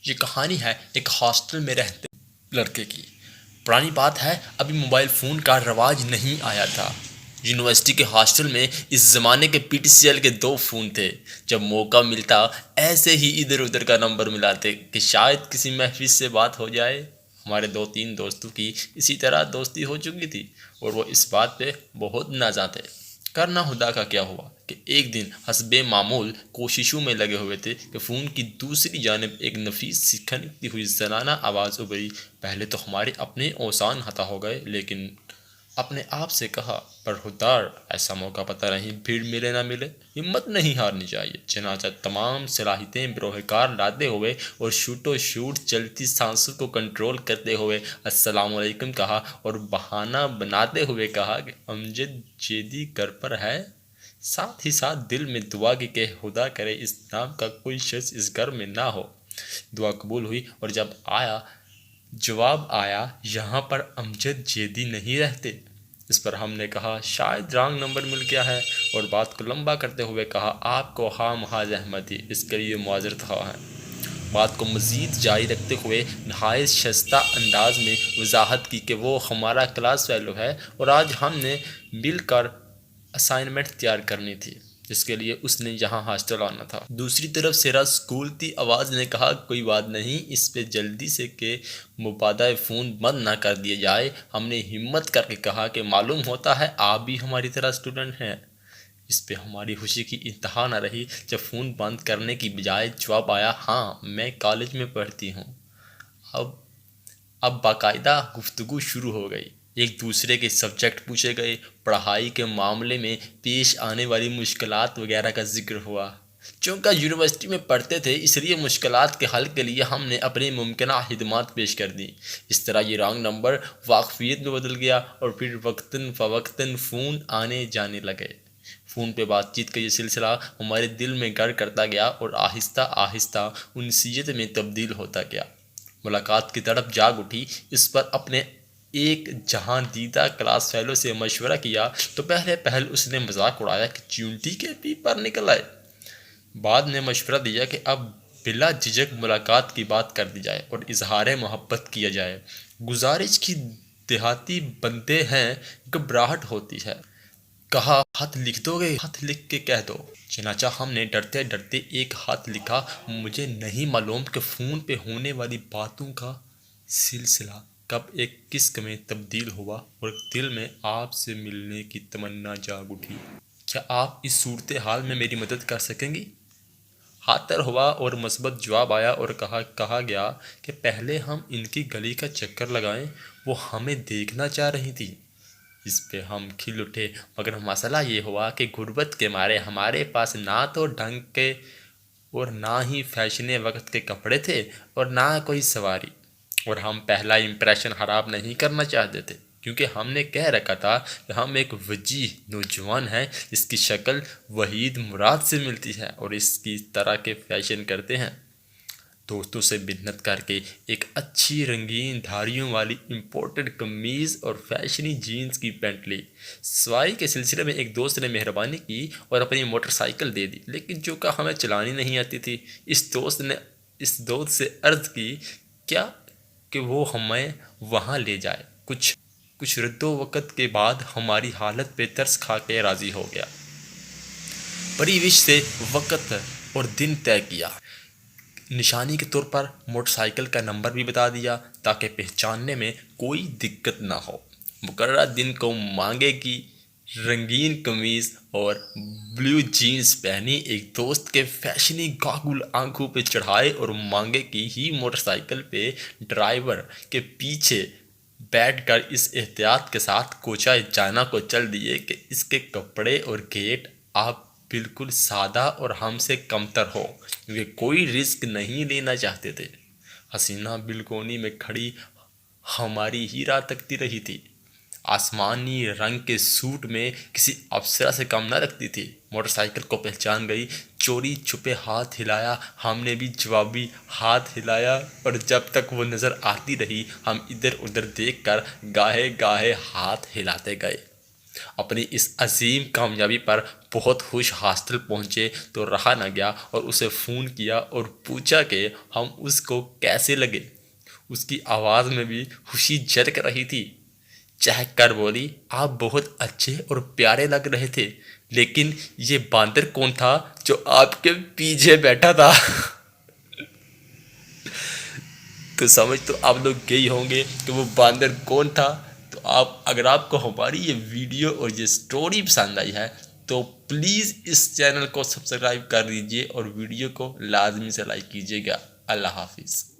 یہ کہانی ہے ایک ہاسٹل میں رہتے لڑکے کی۔ پرانی بات ہے، ابھی موبائل فون کا رواج نہیں آیا تھا۔ یونیورسٹی کے ہاسٹل میں اس زمانے کے پی ٹی سی ایل کے 2 فون تھے۔ جب موقع ملتا ایسے ہی ادھر ادھر کا نمبر ملاتے کہ شاید کسی محفوظ سے بات ہو جائے۔ ہمارے 2-3 دوستوں کی اسی طرح دوستی ہو چکی تھی اور وہ اس بات پہ بہت نازاں تھے۔ کرنا خدا کا کیا ہوا کہ ایک دن حسب معمول کوششوں میں لگے ہوئے تھے کہ فون کی دوسری جانب ایک نفیس سی کھنکتی ہوئی زنانہ آواز ابھری۔ پہلے تو ہمارے اپنے اوزان ہتا ہو گئے، لیکن اپنے آپ سے کہا، پروردگار ایسا موقع پتہ نہیں پھر ملے نہ ملے، ہمت نہیں ہارنی چاہیے۔ چنانچہ تمام صلاحیتیں بروہ کار لاتے ہوئے اور شوٹ و شوٹ چلتی سانسوں کو کنٹرول کرتے ہوئے السلام علیکم کہا اور بہانہ بناتے ہوئے کہا کہ امجد جیدی گھر پر ہے۔ ساتھ ہی ساتھ دل میں دعا کی کہ خدا کرے اس نام کا کوئی شخص اس گھر میں نہ ہو۔ دعا قبول ہوئی اور جب جواب آیا یہاں پر امجد جیدی نہیں رہتے۔ اس پر ہم نے کہا شاید رانگ نمبر مل گیا ہے اور بات کو لمبا کرتے ہوئے کہا آپ کو خواہ مخواہ زحمت تھی، اس کے لیے معذرت خواہ ہیں۔ بات کو مزید جاری رکھتے ہوئے نہایت شائستہ انداز میں وضاحت کی کہ وہ ہمارا کلاس فیلو ہے اور آج ہم نے مل کر اسائنمنٹ تیار کرنی تھی جس کے لیے اس نے یہاں ہاسٹل آنا تھا۔ دوسری طرف سے راسکولتی آواز نے کہا کوئی بات نہیں، اس پہ جلدی سے کہ مبادہ فون بند نہ کر دیا جائے۔ ہم نے ہمت کر کے کہا کہ معلوم ہوتا ہے آپ بھی ہماری طرح اسٹوڈنٹ ہیں۔ اس پہ ہماری خوشی کی انتہا نہ رہی جب فون بند کرنے کی بجائے جواب آیا ہاں میں کالج میں پڑھتی ہوں۔ اب باقاعدہ گفتگو شروع ہو گئی، ایک دوسرے کے سبجیکٹ پوچھے گئے، پڑھائی کے معاملے میں پیش آنے والی مشکلات وغیرہ کا ذکر ہوا۔ چونکہ یونیورسٹی میں پڑھتے تھے اس لیے مشکلات کے حل کے لیے ہم نے اپنی ممکنہ خدمات پیش کر دیں۔ اس طرح یہ رانگ نمبر واقفیت میں بدل گیا اور پھر وقتاً فوقتاً فون آنے جانے لگے۔ فون پہ بات چیت کا یہ سلسلہ ہمارے دل میں گھر کرتا گیا اور آہستہ آہستہ انسیت میں تبدیل ہوتا گیا۔ ملاقات کی طرف جاگ اٹھی۔ اس پر اپنے ایک جہاں دیدہ کلاس فیلو سے مشورہ کیا تو پہل اس نے مذاق اڑایا کہ چونٹی کے پیپر نکل آئے۔ بعد نے مشورہ دیا کہ اب بلا جھجک ملاقات کی بات کر دی جائے اور اظہار محبت کیا جائے۔ گزارش کی دیہاتی بندے ہیں، گھبراہٹ ہوتی ہے۔ کہا خط لکھ دو گے؟ خط لکھ کے کہہ دو۔ چنانچہ ہم نے ڈرتے ڈرتے ایک خط لکھا۔ مجھے نہیں معلوم کہ فون پہ ہونے والی باتوں کا سلسلہ کب ایک کسک میں تبدیل ہوا اور دل میں آپ سے ملنے کی تمنا جاگ اٹھی۔ کیا آپ اس صورتحال میں میری مدد کر سکیں گی؟ خاطر ہوا اور مثبت جواب آیا اور کہا گیا کہ پہلے ہم ان کی گلی کا چکر لگائیں، وہ ہمیں دیکھنا چاہ رہی تھی۔ اس پہ ہم کھل اٹھے، مگر مسئلہ یہ ہوا کہ غربت کے مارے ہمارے پاس نہ تو ڈھنگ کے اور نہ ہی فیشن وقت کے کپڑے تھے اور نہ کوئی سواری، اور ہم پہلا امپریشن خراب نہیں کرنا چاہتے تھے کیونکہ ہم نے کہہ رکھا تھا کہ ہم ایک وجیح نوجوان ہیں جس کی شکل وحید مراد سے ملتی ہے اور اس کی طرح کے فیشن کرتے ہیں۔ دوستوں سے منت کر کے ایک اچھی رنگین دھاریوں والی امپورٹڈ قمیض اور فیشنی جینز کی پینٹ لی۔ سواری کے سلسلے میں ایک دوست نے مہربانی کی اور اپنی موٹر سائیکل دے دی، لیکن چونکہ ہمیں چلانی نہیں آتی تھی اس دوست نے اس دوست سے عرض کی کیا کہ وہ ہمیں وہاں لے جائے۔ کچھ رد و وقت کے بعد ہماری حالت پہ ترس کھا کے راضی ہو گیا۔ پریوش سے وقت اور دن طے کیا، نشانی کے طور پر موٹر سائیکل کا نمبر بھی بتا دیا تاکہ پہچاننے میں کوئی دقت نہ ہو۔ مقررہ دن کو مانگے کی رنگین قمیض اور بلیو جینز پہنی ایک دوست کے فیشنی گاگل آنکھوں پہ چڑھائے اور مانگے کی ہی موٹر سائیکل پہ ڈرائیور کے پیچھے بیٹھ کر اس احتیاط کے ساتھ کوچہ چائنا کو چل دیے کہ اس کے کپڑے اور گیٹ آپ بالکل سادہ اور ہم سے کمتر ہو کیونکہ کوئی رسک نہیں لینا چاہتے تھے۔ حسینہ بالکونی میں کھڑی ہماری ہی راہ تکتی رہی تھی، آسمانی رنگ کے سوٹ میں کسی افسرہ سے کم نہ لگتی تھی۔ موٹر سائیکل کو پہچان گئی، چوری چھپے ہاتھ ہلایا، ہم نے بھی جوابی ہاتھ ہلایا اور جب تک وہ نظر آتی رہی ہم ادھر ادھر دیکھ کر گاہے گاہے ہاتھ ہلاتے گئے۔ اپنی اس عظیم کامیابی پر بہت خوش ہاسٹل پہنچے تو رہا نہ گیا اور اسے فون کیا اور پوچھا کہ ہم اس کو کیسے لگے۔ اس کی آواز میں بھی خوشی جھلک رہی تھی۔ چہک کر بولی، آپ بہت اچھے اور پیارے لگ رہے تھے، لیکن یہ باندر کون تھا جو آپ کے پیچھے بیٹھا تھا؟ تو سمجھ تو آپ لوگ گئے ہوں گے کہ وہ باندر کون تھا۔ تو اگر آپ کو ہماری یہ ویڈیو اور یہ سٹوری پسند آئی ہے تو پلیز اس چینل کو سبسکرائب کر دیجئے اور ویڈیو کو لازمی سے لائک کیجیے گا۔ اللہ حافظ۔